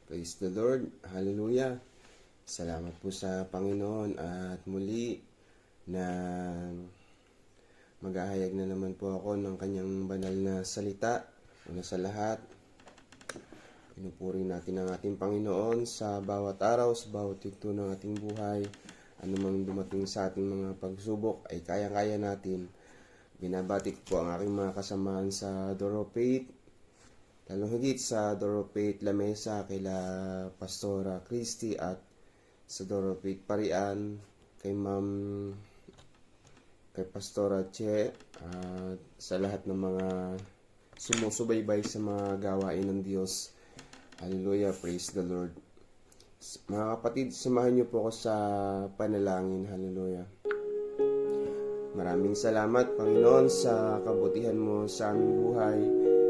Praise the Lord. Hallelujah. Salamat po sa Panginoon at muli na maghahayag na naman po ako ng kanyang banal na salita. Una sa lahat, pinupuri natin ang ating Panginoon sa bawat araw, sa bawat yugto ng ating buhay. Anumang dumating sa ating mga pagsubok ay kaya-kaya natin. Binabati ko po ang aking mga kasamahan sa Door of Faith, lalong higit sa Door of Faith Lamesa, kaila Pastora Christy, at sa Door of Faith Parian, kay Pastora Che, at sa lahat ng mga sumusubaybay sa mga gawain ng Diyos. Hallelujah, praise the Lord. Mga kapatid, samahan niyo po ako sa panalangin. Hallelujah. Maraming salamat, Panginoon, sa kabutihan mo sa aming buhay.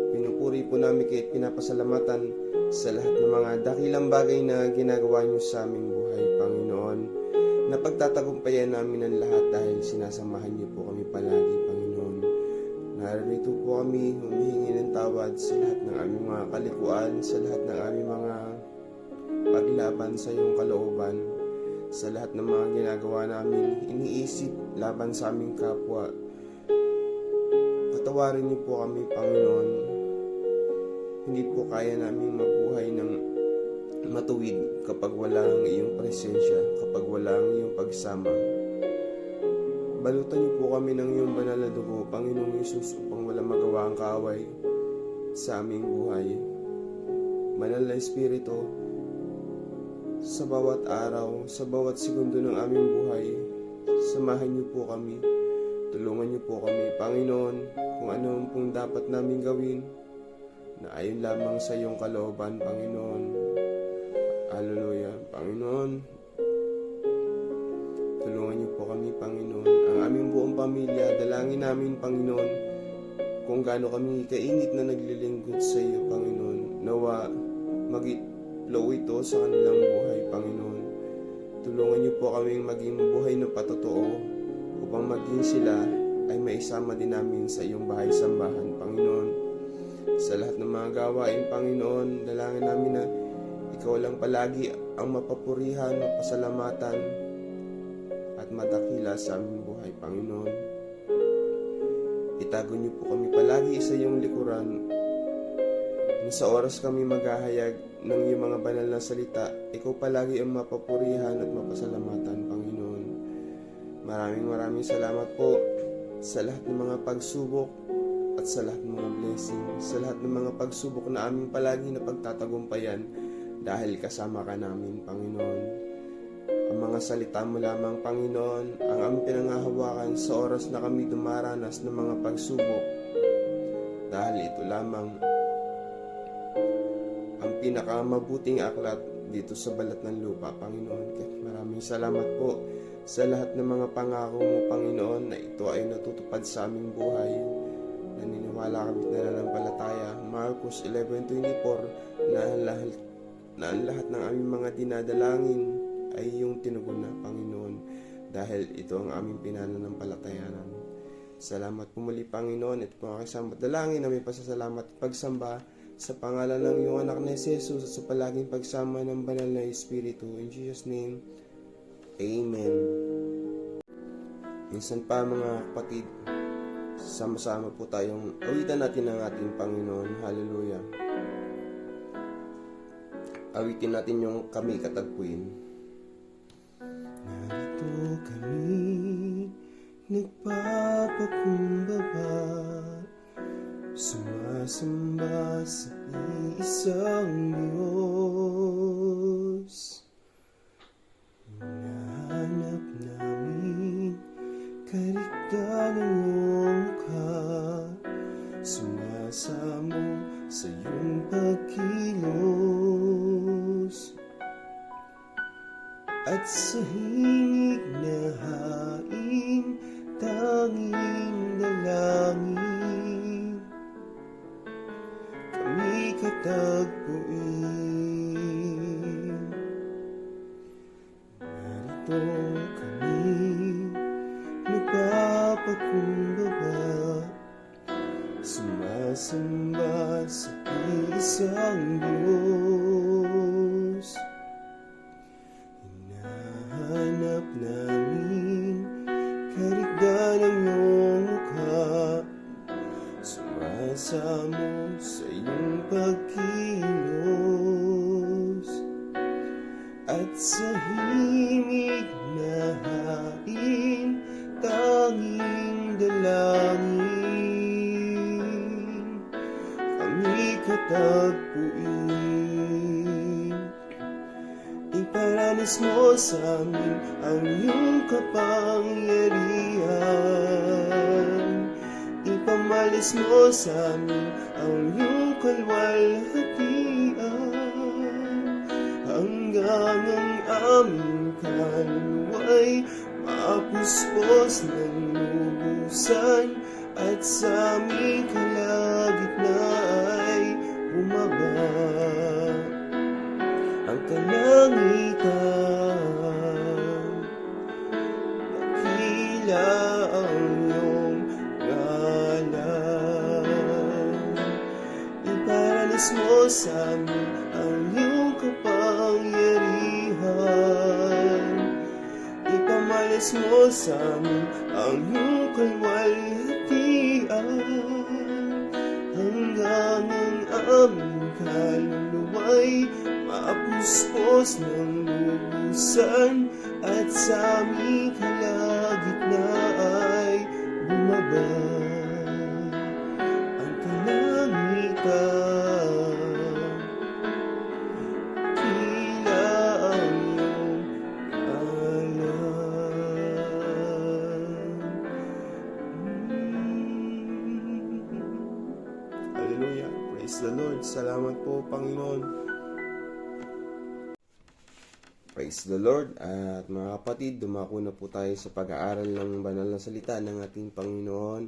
Pinupuri po namin kayo at pinapasalamatan sa lahat ng mga dakilang bagay na ginagawa niyo sa aming buhay, Panginoon. Napagtatagumpayan namin ang lahat dahil sinasamahan niyo po kami palagi, Panginoon. Narito po kami humihingi ng tawad sa lahat ng aming mga kalikuan, sa lahat ng aming mga paglaban sa iyong kalooban, sa lahat ng mga ginagawa namin, iniisip laban sa aming kapwa. Patawarin niyo po kami, Panginoon. Hindi po kaya namin mabuhay ng matuwid kapag wala ang iyong presensya, kapag wala ang iyong pagsama. Balutan niyo po kami ng iyong banal na dugo, Panginoong Yesus, upang wala magawa ang kaaway sa aming buhay. Banal na Espiritu, sa bawat araw, sa bawat segundo ng aming buhay, samahan niyo po kami. Tulungan niyo po kami, Panginoon, kung ano pong dapat namin gawin na ayon lamang sa iyong kalooban, Panginoon. Hallelujah. Panginoon, tulungan niyo po kami, Panginoon. Ang aming buong pamilya, dalangin namin, Panginoon, kung gaano kami kainit na naglilingkod sa iyo, Panginoon. Nawa mag-flow ito sa kanilang buhay, Panginoon. Tulungan niyo po kaming maging buhay na patotoo upang maging sila ay maisama din namin sa iyong bahay-sambahan, Panginoon. Sa lahat ng mga gawain, Panginoon, dalangin namin na ikaw lang palagi ang mapapurihan, mapasalamatan at madakila sa aming buhay, Panginoon. Itago niyo po kami palagi sa iyong likuran. Sa oras kami maghahayag ng iyong mga banal na salita, ikaw palagi ang mapapurihan at mapasalamatan, Panginoon. Maraming salamat po sa lahat ng mga pagsubok at sa lahat ng mga blessing, sa lahat ng mga pagsubok na aming palagi na pagtatagumpayan dahil kasama ka namin, Panginoon. Ang mga salita mo lamang, Panginoon, ang aming pinanghahawakan sa oras na kami dumaranas ng mga pagsubok, dahil ito lamang ang pinakamabuting aklat dito sa balat ng lupa, Panginoon. Maraming salamat po sa lahat ng mga pangako mo, Panginoon, na ito ay natutupad sa aming buhay. Naniniwala kami na nanampalataya, Marcos 11:24, na ang lahat ng aming mga dinadalangin ay iyong tinugon na, Panginoon, dahil ito ang aming pinananampalatayanan. Salamat po muli, Panginoon. Ito po ang aking dalangin na may pasasalamat at pagsamba sa pangalan ng iyong anak na Jesus at sa palaging pagsama ng banal na Espiritu. In Jesus' name, Amen. Minsan pa, mga kapatid, sama-sama po tayong awitan natin ang ating Panginoon. Hallelujah. Awitin natin yung Kami Katagpuin. Narito kami, nagpapakumbaba, sumasamba sa iisang Diyos. Hinahanap namin kariktan ng iyong mukha, sumasamo sa iyong pagkilos, at sa himig na hain tanging dalangin kami katagpuin. Narito kami, nagpapakumbaba, sumasamba sa isang Diyos. pagkilos at sa himig na hain tanging dalangin kami katagpuin. Iparanas mo sa amin ang iyong kapangyarihan. Ipamalis mo sa amin ang iyong kalwalhatian. Hanggang ang aming kaluluwa'y mapuspos ng lubusan at sa aming kalagitnaan ay bumaba ang kalangitan. Dakila ang iyong ngalan. Iparanas mo sa amin ang iyong kapangyarihan. Ipamalas mo sa amin ang iyong kalwalhatian. Hanggang ang aming kaluluwa'y mapuspos ng lubusan at sa aming kalagitnaan ay bumaba ang kalangitan. Tila ang iyong Hallelujah. Praise the Lord. Salamat po, Panginoon. Praise the Lord. At mga kapatid, dumako na po tayo sa pag-aaral ng banal na salita ng ating Panginoon.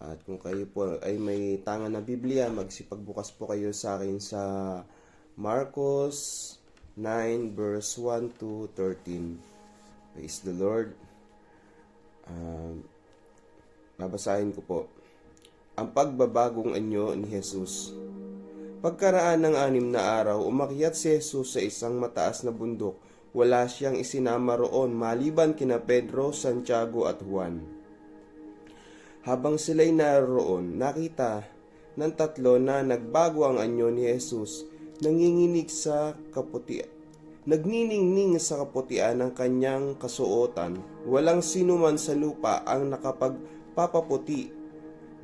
At kung kayo po ay may tangan na Biblia, magsipagbukas po kayo sa akin sa Marcos 9 verse 1 to 13. Praise the Lord. Babasahin ko po. Ang pagbabagong anyo ni Jesus. Pagkaraan ng 6 na araw, umakyat si Jesus sa isang mataas na bundok. Wala siyang isinama roon maliban kina Pedro, Santiago at Juan. Habang sila'y naroon, nakita ng 3 na nagbago ang anyo ni Jesus, nagniningning sa kaputian ng kanyang kasuotan. Walang sinuman sa lupa ang nakapagpapaputi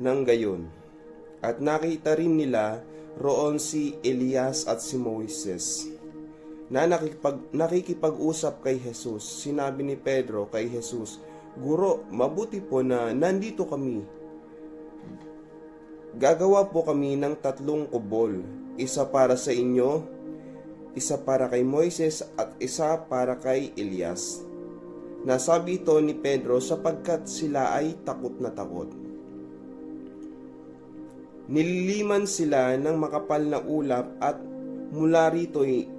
ng gayon. At nakita rin nila roon si Elias at si Moises na nakikipag-usap kay Jesus. Sinabi ni Pedro kay Jesus, "Guro, mabuti po na nandito kami. Gagawa po kami ng 3 kubol, isa para sa inyo, isa para kay Moises at isa para kay Elias." Nasabi ito ni Pedro sapagkat sila ay takot na takot. Nililiman sila ng makapal na ulap at mula rito'y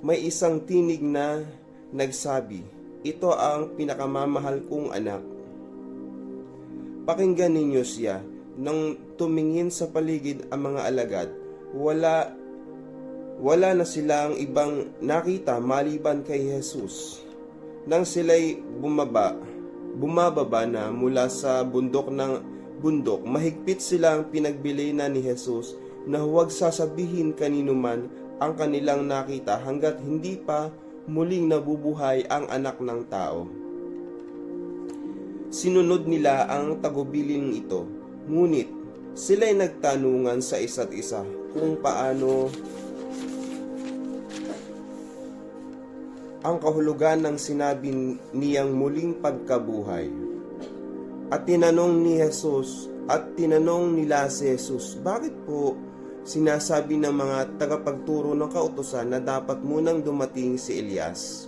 may isang tinig na nagsabi, "Ito ang pinakamamahal kong anak. Pakinggan ninyo siya." Nang tumingin sa paligid ang mga alagad, wala na silang ibang nakita maliban kay Jesus. Nang sila'y bumababa na mula sa bundok, mahigpit silang pinagbilinan ni Jesus na huwag sasabihin kanino man ang kanilang nakita hanggat hindi pa muling nabubuhay ang anak ng tao. Sinunod nila ang tagubilin ito, ngunit sila'y nagtanungan sa isa't isa kung paano ang kahulugan ng sinabi niyang muling pagkabuhay. At tinanong nila si Jesus, "Bakit po sinasabi ng mga tagapagturo ng kautusan na dapat munang dumating si Elias?"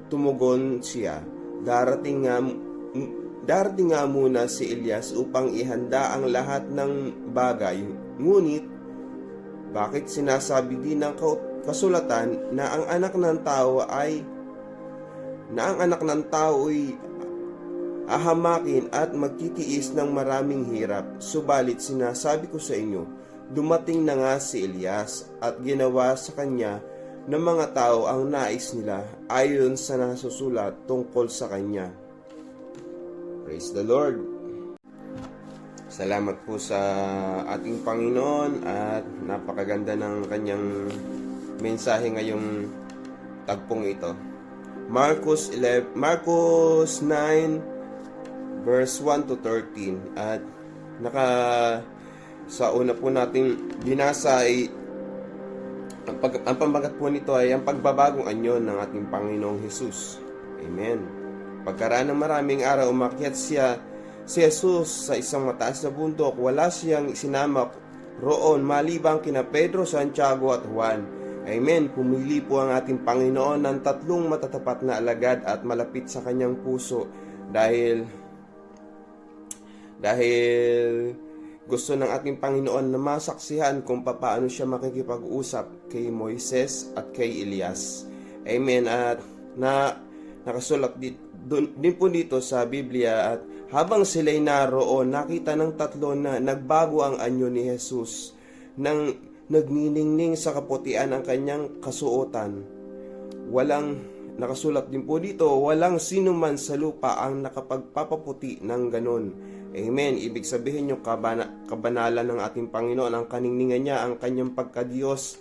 Tumugon siya, Darating nga muna si Elias upang ihanda ang lahat ng bagay. Ngunit, bakit sinasabi din ng kasulatan na ang anak ng tao ay ahamakin at magtitiis ng maraming hirap? Subalit sinasabi ko sa inyo, dumating na nga si Elias at ginawa sa kanya ng mga tao ang nais nila ayon sa nasusulat tungkol sa kanya. Praise the Lord. Salamat po sa ating Panginoon at Napakaganda ng kanyang mensahe ngayong tagpong ito. Marcos 9 verse 1 to 13. At sa una po nating binasa ay ang pamagat po nito ay ang pagbabagong anyo ng ating Panginoong Hesus. Amen. Pagkaraan ng maraming araw, umakyat si Jesus sa isang mataas na bundok. Wala siyang isinamak roon malibang kina Pedro, Santiago at Juan. Amen. Pumili po ang ating Panginoon ng 3 matatapat na alagad at malapit sa kanyang puso dahil gusto ng ating Panginoon na masaksihan kung paano siya makikipag-usap kay Moises at kay Elias. Amen. At nakasulat din po dito sa Biblia, at habang sila'y naroon, nakita ng 3 na nagbago ang anyo ni Jesus, nang nagniningning sa kaputian ang kanyang kasuotan. Nakasulat din po dito, walang sino man sa lupa ang nakapagpapaputi ng ganon. Amen. Ibig sabihin yung kabanalan ng ating Panginoon, ang kaningningan niya, ang kanyang pagka-Diyos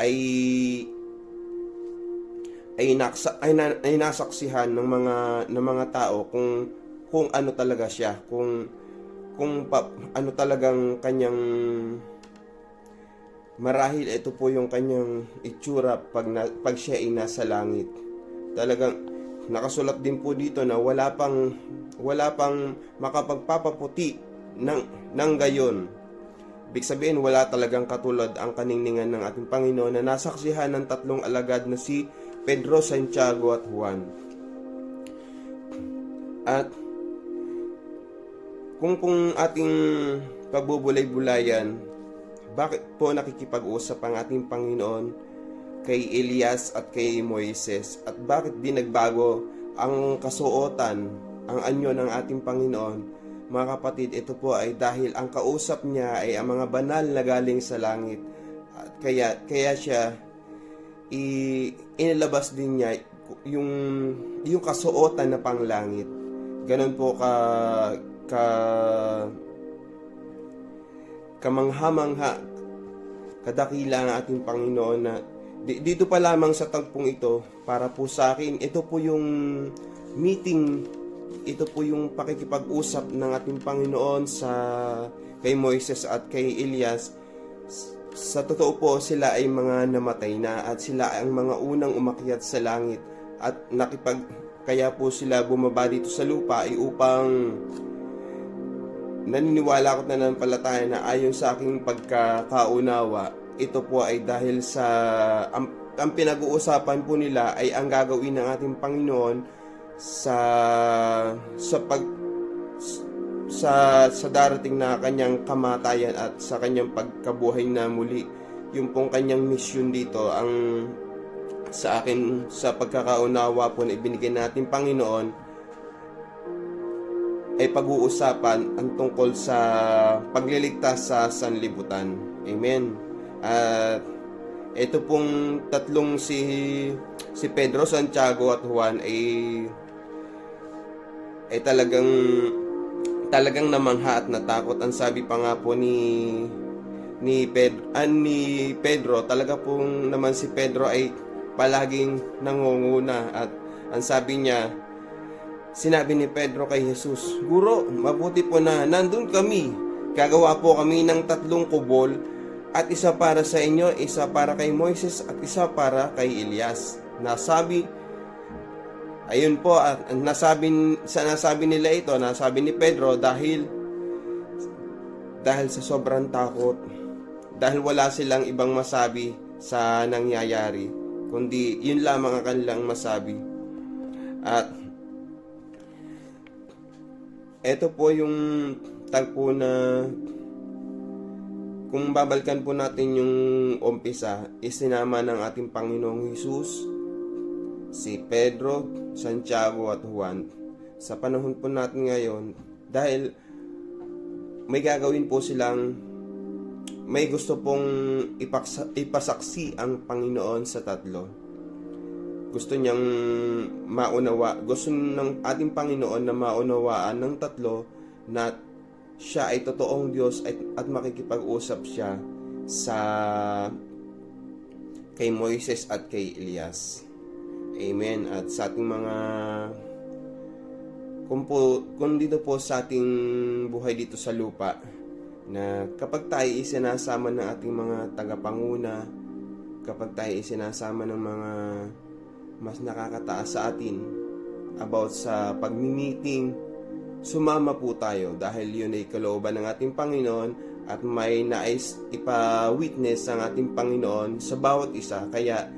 ay nasaksihan ng mga tao kung ano talaga siya, kung ano talagang kanyang, marahil ito po yung kanyang itsura pag siya ay nasa langit. Talagang nakasulat din po dito na wala pang makapagpapaputi ng gayon. Ibig sabihin, wala talagang katulad ang kaningningan ng ating Panginoon na nasaksihan ng 3 alagad na si Pedro, Santiago at Juan. At kung ating pagbubulay-bulayan, bakit po nakikipag-usap ang ating Panginoon kay Elias at kay Moises? At bakit di nagbago ang kasuotan, ang anyo ng ating Panginoon? Mga kapatid, ito po ay dahil ang kausap niya ay ang mga banal na galing sa langit. At kaya siya inilabas din niya yung kasuotan na panglangit. Ganon po kamangha-mangha, kadakila ang ating Panginoon na dito pa lamang sa tagpong ito, para po sa akin, ito po yung meeting, ito po yung pakikipag-usap ng ating Panginoon kay Moises at kay Elias. Sa totoo po, sila ay mga namatay na at sila ang mga unang umakyat sa langit, at kaya po sila bumaba dito sa lupa ay upang naniniwala ako na nanampalataya na ayon sa aking pagkakaunawa, ito po ay dahil sa ang pinag-uusapan po nila ay ang gagawin ng ating Panginoon sa darating na kanyang kamatayan at sa kanyang pagkabuhay na muli. Yung pong kanyang mission dito, ang sa akin, sa pagkakaunawa po na ibinigay natin Panginoon, ay pag-uusapan ang tungkol sa pagliligtas sa sanlibutan. Amen. At ito pong 3 si Pedro, Santiago at Juan ay talagang namangha at natakot. Ang sabi pa nga po ni Pedro, talaga pong naman si Pedro ay palaging nangunguna, at ang sabi niya, sinabi ni Pedro kay Jesus, "Guro, mabuti po na nandun kami. Gagawa po kami ng 3 kubol, at isa para sa inyo, isa para kay Moises, at isa para kay Elias." Ayun po, at nasabi nila ito, nasabi ni Pedro dahil sa sobrang takot, dahil wala silang ibang masabi sa nangyayari, kundi yun lamang ang kanilang masabi. At ito po yung tagpo na, kung babalikan po natin yung umpisa, isinama ng ating Panginoong Hesus si Pedro, Santiago at Juan sa panahon po natin ngayon, dahil may gagawin po silang, may gusto pong ipasaksi ang Panginoon sa 3. Gusto niyang gusto ng ating Panginoon na maunawaan ng 3 na siya ay totoong Diyos at makikipag-usap siya sa kay Moises at kay Elias. Amen. At sa ating mga kung dito po sa ating buhay dito sa lupa, na kapag tayo isinasama ng ating mga tagapanguna, kapag tayo isinasama ng mga mas nakakataas sa atin about sa pagmi-meeting, sumama po tayo dahil yun ay kalooban ng ating Panginoon at may nais ipa-witness ang ating Panginoon sa bawat isa. Kaya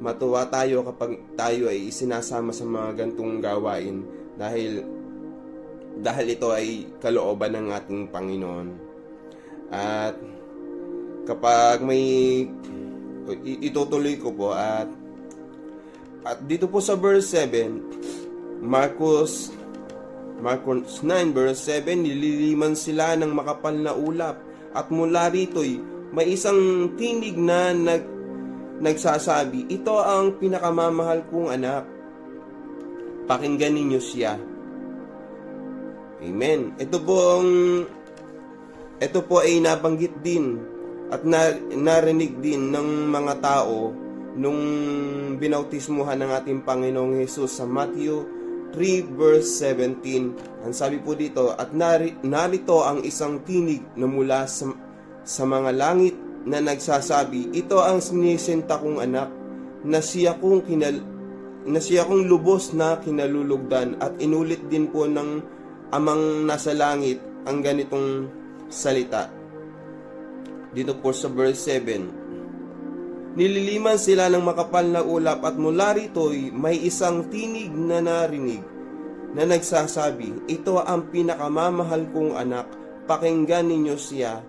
matuwa tayo kapag tayo ay isinasama sa mga gantong gawain dahil ito ay kalooban ng ating Panginoon. At kapag may itutuloy ko po at dito po sa verse 7, Marcos 9 verse 7, nililiman sila ng makapal na ulap at mula rito'y may isang tinig na nagsasabi, ito ang pinakamamahal kong anak, pakinggan ninyo siya. Amen. Ito po ay nabanggit din at narinig din ng mga tao nung binautismuhan ng ating Panginoong Hesus sa Matthew 3 verse 17. Ang sabi po dito, at narito ang isang tinig na mula sa mga langit na nagsasabi, ito ang sinisinta kong anak na siya kong lubos na kinalulugdan. At inulit din po ng amang nasa langit ang ganitong salita dito po sa verse 7. Nililiman sila ng makapal na ulap at mula rito'y may isang tinig na narinig na nagsasabi, ito ang pinakamamahal kong anak, pakinggan ninyo siya.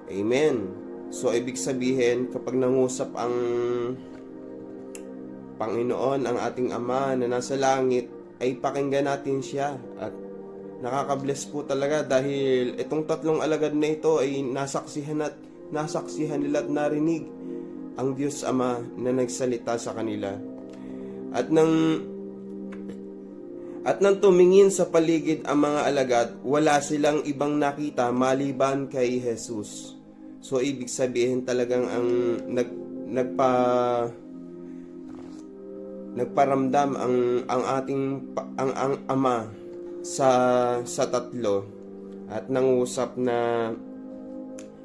Amen. So ibig sabihin, kapag nangusap ang Panginoon, ang ating Ama na nasa langit, ay pakinggan natin siya. At nakaka-bless po talaga dahil itong tatlong alagad na ito ay nasaksihan nila at narinig ang Diyos Ama na nagsalita sa kanila. At nang tumingin sa paligid ang mga alagad, wala silang ibang nakita maliban kay Jesus. So ibig sabihin talagang ang nagparamdam ang ating Ama sa tatlo at nangusap na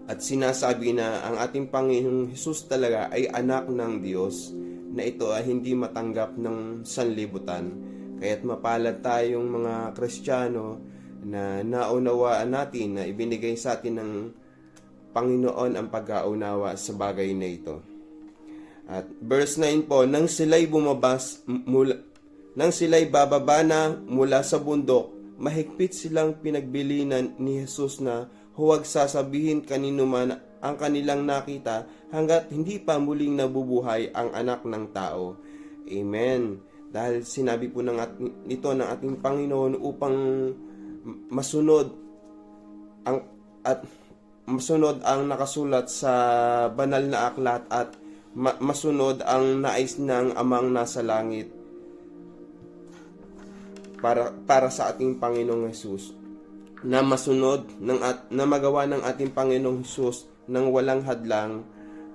at sinasabi na ang ating Panginoong Hesus talaga ay anak ng Diyos, na ito ay hindi matanggap ng sanlibutan. Kaya't mapalad tayong mga Kristiyano na naunawaan natin na ibinigay sa atin ng Panginoon ang pagkaunawa sa bagay na ito. At verse 9 po, nang sila'y bababa na mula sa bundok, mahigpit silang pinagbilinan ni Jesus na huwag sasabihin kanino man ang kanilang nakita hanggat hindi pa muling nabubuhay ang anak ng tao. Amen. Dahil sinabi po ito ng ating Panginoon upang masunod ang nakasulat sa banal na aklat at masunod ang nais ng Amang nasa langit para sa ating Panginoong Hesus, na masunod na magawa ng ating Panginoong Hesus nang walang hadlang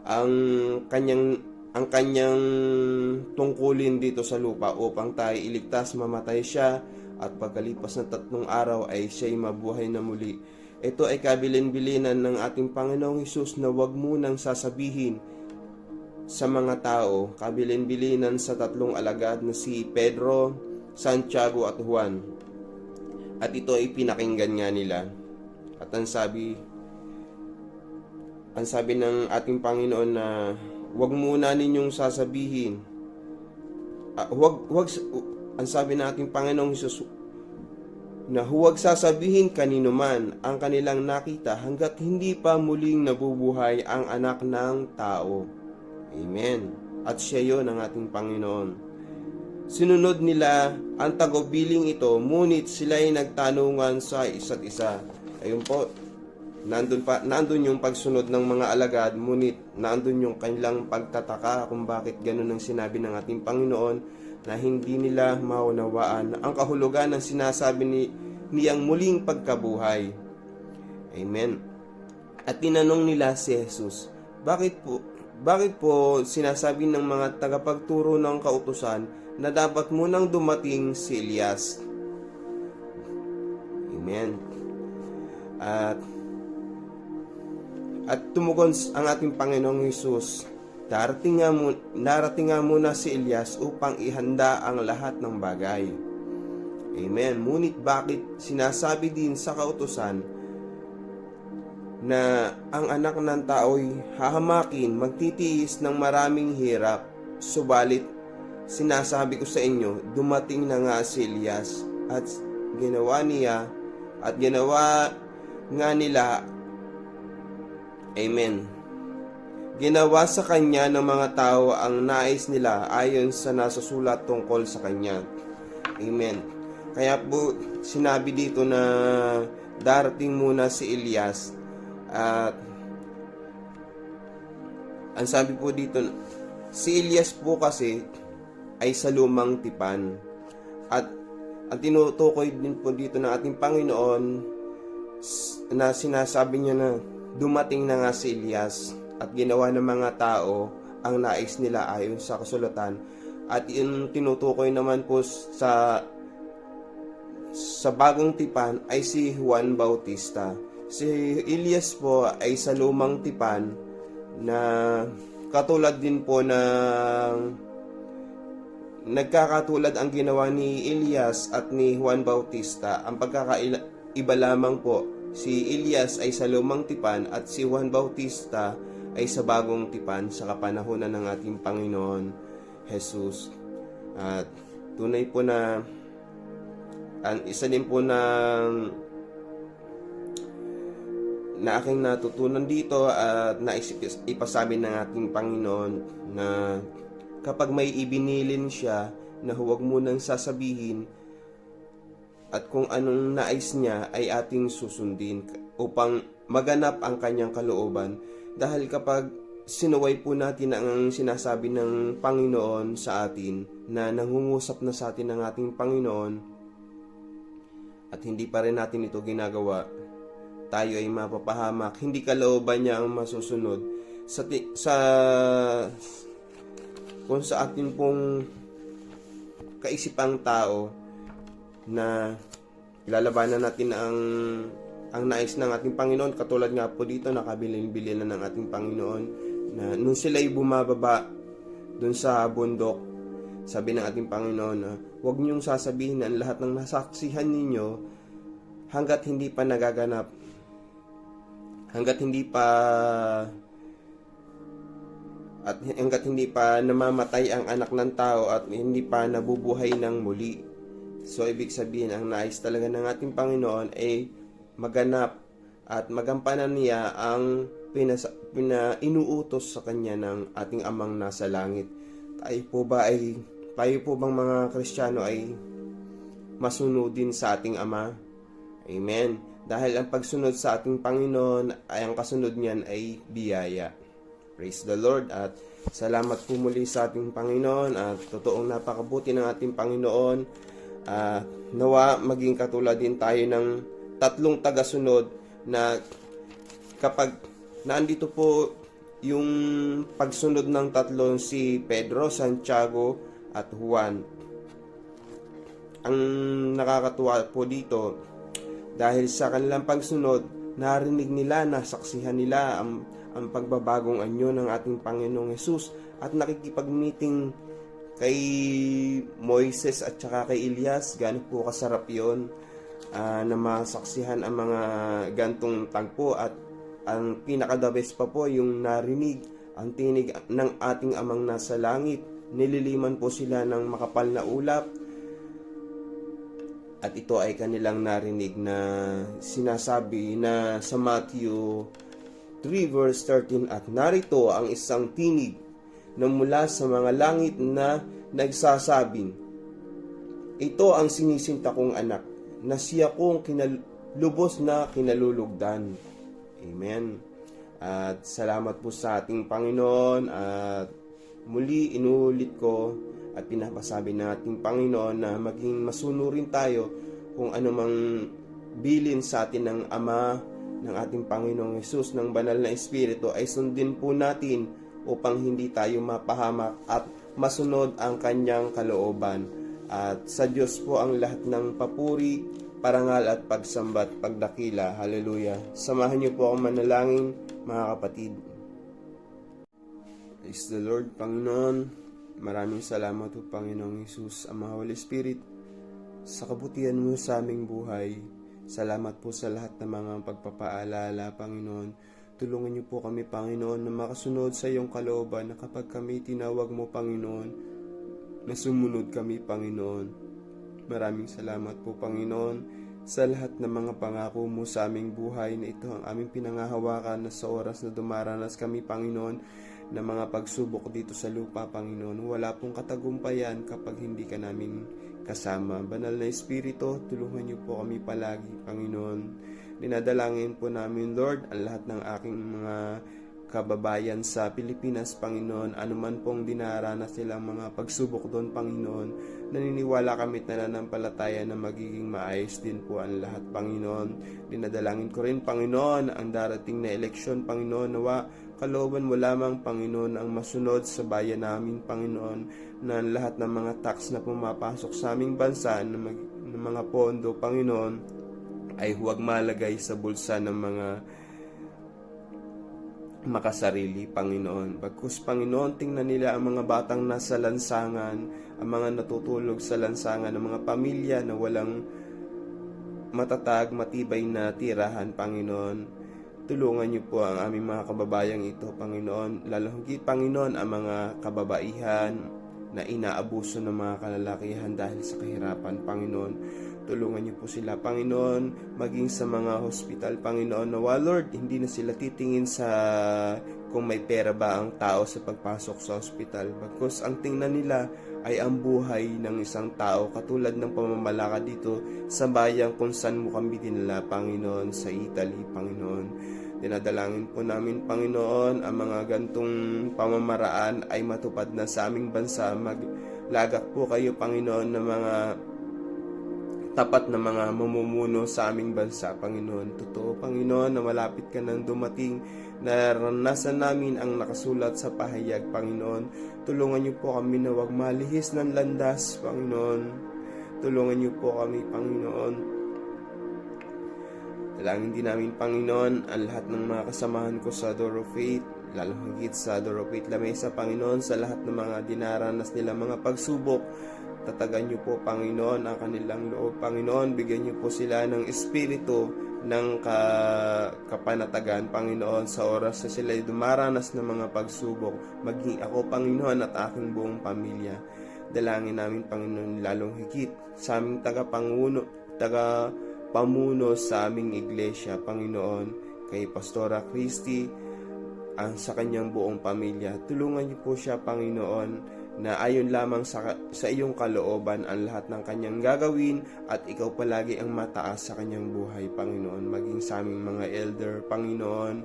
ang kanyang tungkulin dito sa lupa upang tayo iligtas, mamatay siya at pagkalipas ng 3 araw ay siya'y mabuhay na muli. Ito ay kabilin-bilinan ng ating Panginoong Hesus na wag munang sasabihin sa mga tao, kabilin-bilinan sa 3 alagad na si Pedro, Santiago at Juan. At ito ay pinakinggan nga nila. At ang sabi ng ating Panginoon na huwag muna ninyong sasabihin. Ang sabi ng ating Panginoong Hesus na huwag sasabihin kanino man ang kanilang nakita hanggat hindi pa muling nabubuhay ang anak ng tao. Amen. At siya yon ang ating Panginoon. Sinunod nila ang tagubiling ito, ngunit sila'y nagtanungan sa isa't isa. Ayun po, nandun yung pagsunod ng mga alagad, ngunit nandun yung kanilang pagtataka kung bakit ganun ang sinabi ng ating Panginoon, na hindi nila maunawaan ang kahulugan ng sinasabi niyang muling pagkabuhay. Amen. At tinanong nila si Jesus, bakit po sinasabi ng mga tagapagturo ng kautusan na dapat munang dumating si Elias? Amen. At tumugon ang ating Panginoong Hesus, narating nga muna si Elias upang ihanda ang lahat ng bagay. Amen. Ngunit bakit sinasabi din sa kautusan na ang anak ng tao'y hahamakin, magtitiis ng maraming hirap, subalit sinasabi ko sa inyo, dumating na nga si Elias at ginawa nga nila, amen, ginawa sa kanya ng mga tao ang nais nila ayon sa nasusulat tungkol sa kanya. Amen. Kaya po sinabi dito na darating muna si Elias. At ang sabi po dito, si Elias po kasi ay sa lumang tipan. At ang tinutukoy din po dito ng ating Panginoon na sinasabi niya na dumating na nga si Elias at ginawa ng mga tao ang nais nila ayon sa kasulatan. At yung tinutukoy naman po sa bagong tipan ay si Juan Bautista. Si Elias po ay sa lumang tipan na katulad din po ng nagkakatulad ang ginawa ni Elias at ni Juan Bautista. Ang pagkakaiba lamang po, si Elias ay sa lumang tipan at si Juan Bautista ay sa bagong tipan sa kapanahunan ng ating Panginoon Jesus. At tunay po na isa din po na aking natutunan dito at ipasabi ng ating Panginoon na kapag may ibinilin siya na huwag mo nang sasabihin at kung anong nais niya ay ating susundin upang maganap ang kanyang kalooban. Dahil kapag sinuway po natin ang sinasabi ng Panginoon sa atin na nangungusap na sa atin ng ating Panginoon at hindi pa rin natin ito ginagawa, tayo ay mapapahamak. Hindi kalooban niya ang masusunod kung sa atin pong kaisipang tao na ilalabanan natin ang nais ng ating Panginoon. Katulad nga po dito, nakabilin-bilin na ng ating Panginoon na nung sila'y bumababa dun sa bundok, sabi ng ating Panginoon na huwag niyong sasabihin ang lahat ng nasaksihan ninyo hanggat hindi pa nagaganap, hanggat hindi pa namamatay ang anak ng tao at hindi pa nabubuhay ng muli. So ibig sabihin, ang nais talaga ng ating Panginoon ay maganap at magampanan niya ang inuutos sa kanya ng ating Amang nasa langit. Tayo po bang mga Kristiyano ay masunodin sa ating Ama? Amen. Dahil ang pagsunod sa ating Panginoon ay ang kasunod niyan ay biyaya. Praise the Lord at salamat po muli sa ating Panginoon at totoong napakabuti ng ating Panginoon. Nawa maging katulad din tayo ng tatlong tagasunod na kapag naandito po yung pagsunod ng tatlong si Pedro, Santiago at Juan. Ang nakakatuwa po dito, dahil sa kanilang pagsunod, narinig nila, nasaksihan nila ang pagbabagong anyo ng ating Panginoong Hesus at nakikipag-meeting kay Moises at saka kay Elias. Gano'n po kasarap yun na masaksihan ang mga gantong tagpo at ang pinaka-the best pa po yung narinig ang tinig ng ating Amang nasa langit. Nililiman po sila ng makapal na ulap. At ito ay kanilang narinig na sinasabi na sa Matthew 3 verse 13, at narito ang isang tinig na mula sa mga langit na nagsasabing, ito ang sinisinta kong anak, na siya kong lubos na kinalulugdan. Amen. At salamat po sa ating Panginoon at muli inuulit ko at pinapasabi ng ating Panginoon na maging masunurin tayo kung anumang bilin sa atin ng Ama ng ating Panginoong Hesus ng banal na Espiritu ay sundin po natin upang hindi tayo mapahamak at masunod ang kanyang kalooban. At sa Diyos po ang lahat ng papuri, parangal at pagsambat, pagdakila. Hallelujah. Samahan niyo po akong manalangin, mga kapatid. Praise the Lord, Panginoon. Maraming salamat po, Panginoong Hesus, Ama, Holy Spirit, sa kabutihan mo sa aming buhay. Salamat po sa lahat ng mga pagpapaalala, Panginoon. Tulungan niyo po kami, Panginoon, na makasunod sa iyong kalooban na kapag kami tinawag mo, Panginoon, na sumunod kami, Panginoon. Maraming salamat po, Panginoon, sa lahat ng mga pangako mo sa aming buhay na ito ang aming pinangahawakan na sa oras na dumaranas kami, Panginoon, na mga pagsubok dito sa lupa, Panginoon. Wala pong katagumpayan kapag hindi ka namin kasama. Banal na Espiritu, tulungan niyo po kami palagi, Panginoon. Dinadalangin po namin, Lord, ang lahat ng aking mga kababayan sa Pilipinas, Panginoon, anuman pong dinaranas nilang mga pagsubok doon, Panginoon, naniniwala kami at nananampalataya na magiging maayos din po ang lahat, Panginoon. Dinadalangin ko rin, Panginoon, ang darating na eleksyon, Panginoon, nawa kalooban mo lamang, Panginoon, ang masunod sa bayan namin, Panginoon, na lahat ng mga tax na pumapasok sa aming bansa ng mga pondo, Panginoon, ay huwag malagay sa bulsa ng mga makasarili, Panginoon. Bagkus, Panginoon, tingnan nila ang mga batang nasa lansangan, ang mga natutulog sa lansangan, ang mga pamilya na walang matatag, matibay na tirahan, Panginoon. Tulungan niyo po ang aming mga kababayang ito, Panginoon. Lalo higit, Panginoon, ang mga kababaihan na inaabuso ng mga kalalakihan dahil sa kahirapan, Panginoon. Tulungan niyo po sila, Panginoon, maging sa mga hospital, Panginoon. Nawa, Lord, hindi na sila titingin sa kung may pera ba ang tao sa pagpasok sa hospital. Bagkus ang tingnan nila ay ang buhay ng isang tao, katulad ng pamamalakad dito sa bayang kung saan mo kami dinala, Panginoon, sa Italy, Panginoon. Dinadalangin po namin, Panginoon, ang mga gantong pamamaraan ay matupad na sa aming bansa. Maglagak po kayo, Panginoon, ng mga tapat na mga mamumuno sa aming bansa, Panginoon. Totoo, Panginoon, na malapit ka nang dumating. Naranasan namin ang nakasulat sa pahayag, Panginoon. Tulungan niyo po kami na huwag malihis ng landas, Panginoon. Tulungan niyo po kami, Panginoon. Dalangin din namin, Panginoon, ang lahat ng mga kasamahan ko sa Door of Faith, lalo higit sa Door of Faith Lamesa, Panginoon, sa lahat ng mga dinaranas nila mga pagsubok. Tatagan niyo po, Panginoon, ang kanilang loob, Panginoon. Bigyan niyo po sila ng espiritu ng kapanatagan, Panginoon, sa oras na sila dumaranas ng mga pagsubok. Maging ako, Panginoon, at aking buong pamilya. Dalangin namin, Panginoon, lalong higit sa aming pamuno sa aming iglesia, Panginoon, kay Pastora Christy, ang sa kanyang buong pamilya. Tulungan niyo po siya, Panginoon, na ayon lamang sa iyong kalooban ang lahat ng kanyang gagawin at ikaw palagi ang mataas sa kanyang buhay, Panginoon. Maging sa aming mga elder, Panginoon,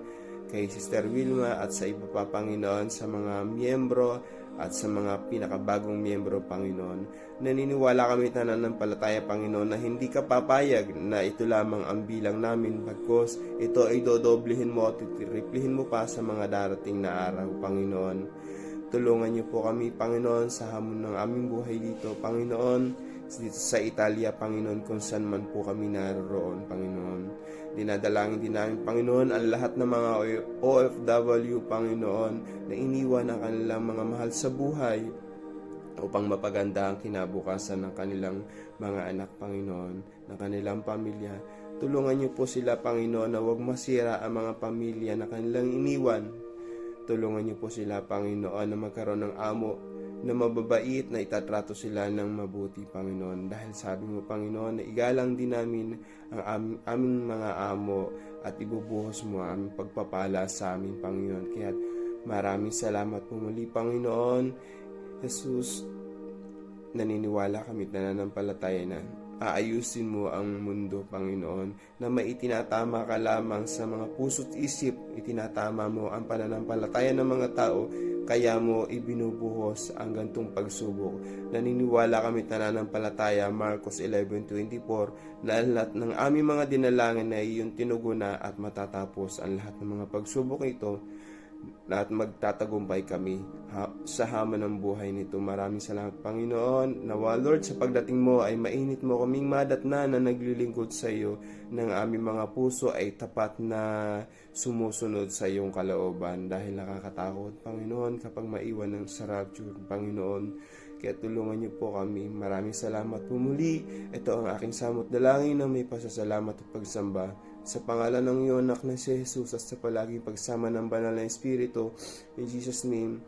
kay Sister Wilma at sa iba pa, Panginoon, sa mga miyembro at sa mga pinakabagong miyembro, Panginoon. Naniniwala kami at nananampalataya, Panginoon, na hindi ka papayag na ito lamang ang bilang namin, bagkus ito ay dodoblihin mo at titriplihin mo pa sa mga darating na araw, Panginoon. Tulungan niyo po kami, Panginoon, sa hamon ng aming buhay dito, Panginoon, dito sa Italia, Panginoon, kung saan man po kami naroon, Panginoon. Dinadalangin din namin, Panginoon, ang lahat ng mga OFW, Panginoon, na iniwan ang kanilang mga mahal sa buhay upang mapaganda ang kinabukasan ng kanilang mga anak, Panginoon, ng kanilang pamilya. Tulungan niyo po sila, Panginoon, na huwag masira ang mga pamilya na kanilang iniwan. Tulungan niyo po sila, Panginoon, na magkaroon ng amo na mababait, na itatrato sila ng mabuti, Panginoon. Dahil sabi mo, Panginoon, na igalang din namin ang aming mga amo at ibubuhos mo ang aming pagpapala sa amin, Panginoon. Kaya maraming salamat po muli, Panginoon. Jesus, naniniwala kami at nananampalataya na aayusin mo ang mundo, Panginoon, na maitinatama ka lamang sa mga puso't isip, itinatama mo ang pananampalataya ng mga tao, kaya mo ibinubuhos ang gantong pagsubok. Naniniwala kami nananampalataya, Marcos 11:24, na lahat ng aming mga dinalangin ay iyong tinuguna at matatapos ang lahat ng mga pagsubok ito at magtatagumpay kami sa hamon ng buhay nito. Maraming salamat, Panginoon. Nawa, Lord, sa pagdating mo ay mainit mo kaming madatna na naglilingkod sa iyo, ng aming mga puso ay tapat na sumusunod sa iyong kalooban, dahil nakakatakot, Panginoon, kapag maiwan ng sa rapture, Panginoon. Kaya tulungan niyo po kami. Maraming salamat po muli. Ito ang aking samot dalangin na may pasasalamat at pagsamba. Sa pangalan ng iyong anak na si Jesus at sa palaging pagsama ng banal na Espiritu. In Jesus' name,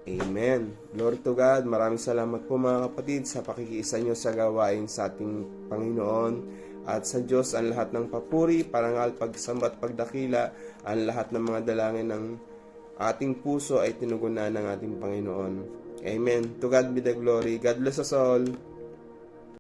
Amen. Glory to God. Maraming salamat po mga kapatid sa pakikiisa nyo sa gawain sa ating Panginoon. At sa Diyos ang lahat ng papuri, parangal, pagsamba at pagdakila, ang lahat ng mga dalangin ng ating puso ay tinugunan ng ating Panginoon. Amen. To God be the glory. God bless us all.